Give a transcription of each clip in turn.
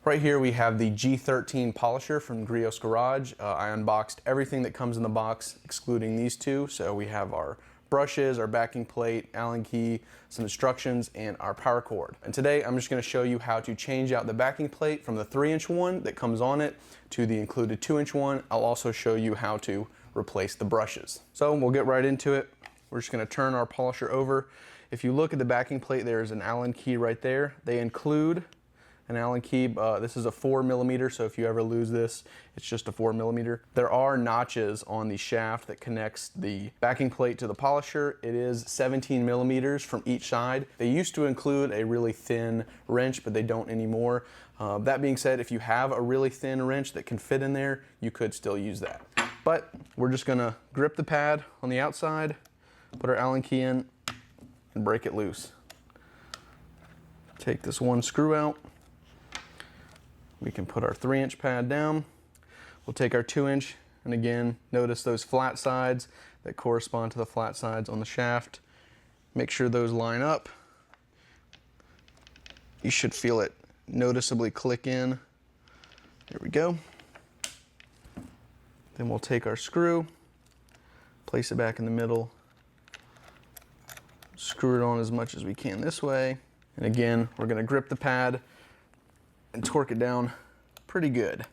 Right here we have the G13 polisher from Griot's Garage. I unboxed everything that comes in the box, excluding these two. So we have our brushes, our backing plate, Allen key, some instructions, and our power cord. And today I'm just going to show you how to change out the backing plate from the 3-inch one that comes on it to the included 2-inch one. I'll also show you how to replace the brushes. So we'll get right into it. We're just going to turn our polisher over. If you look at the backing plate, there's an Allen key right there. They include an Allen key. This is a 4mm, so if you ever lose this, it's just a 4mm. There are notches on the shaft that connects the backing plate to the polisher. It is 17mm from each side. They used to include a really thin wrench, but they don't anymore. That being said, if you have a really thin wrench that can fit in there, you could still use that. But we're just gonna grip the pad on the outside, put our Allen key in, and break it loose. Take this one screw out. We can put our 3-inch pad down. We'll take our 2-inch, and again, notice those flat sides that correspond to the flat sides on the shaft. Make sure those line up. You should feel it noticeably click in. There we go. Then we'll take our screw, place it back in the middle, screw it on as much as we can this way. And again, we're gonna grip the pad and torque it down pretty good.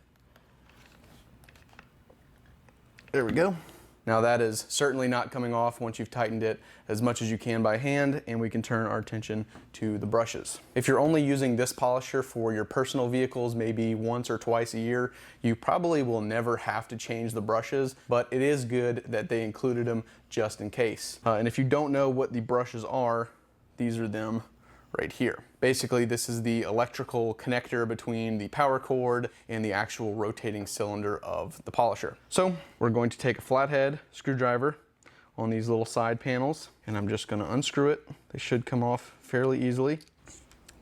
There we go. Now that is certainly not coming off once you've tightened it as much as you can by hand, and we can turn our attention to the brushes. If you're only using this polisher for your personal vehicles, maybe once or twice a year, you probably will never have to change the brushes, but it is good that they included them just in case. And if you don't know what the brushes are, these are them right here. Basically, this is the electrical connector between the power cord and the actual rotating cylinder of the polisher. So we're going to take a flathead screwdriver on these little side panels, and I'm just gonna unscrew it. They should come off fairly easily.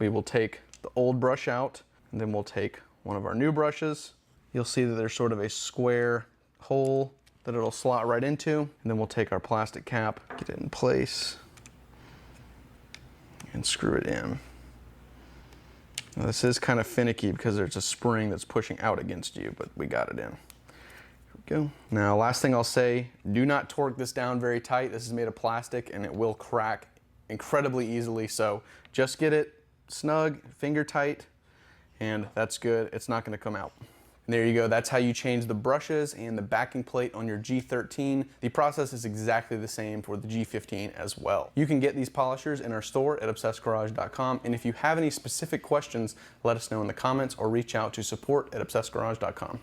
We will take the old brush out, and then we'll take one of our new brushes. You'll see that there's sort of a square hole that it'll slot right into, and then we'll take our plastic cap, get it in place, and screw it in. Now this is kind of finicky because there's a spring that's pushing out against you, but we got it in. Here we go. Now last thing I'll say, do not torque this down very tight. This is made of plastic and it will crack incredibly easily, so just get it snug, finger tight, and that's good. It's not going to come out. And there you go. That's how you change the brushes and the backing plate on your G13. The process is exactly the same for the G15 as well. You can get these polishers in our store at obsessedgarage.com, and if you have any specific questions, let us know in the comments or reach out to support@obsessedgarage.com.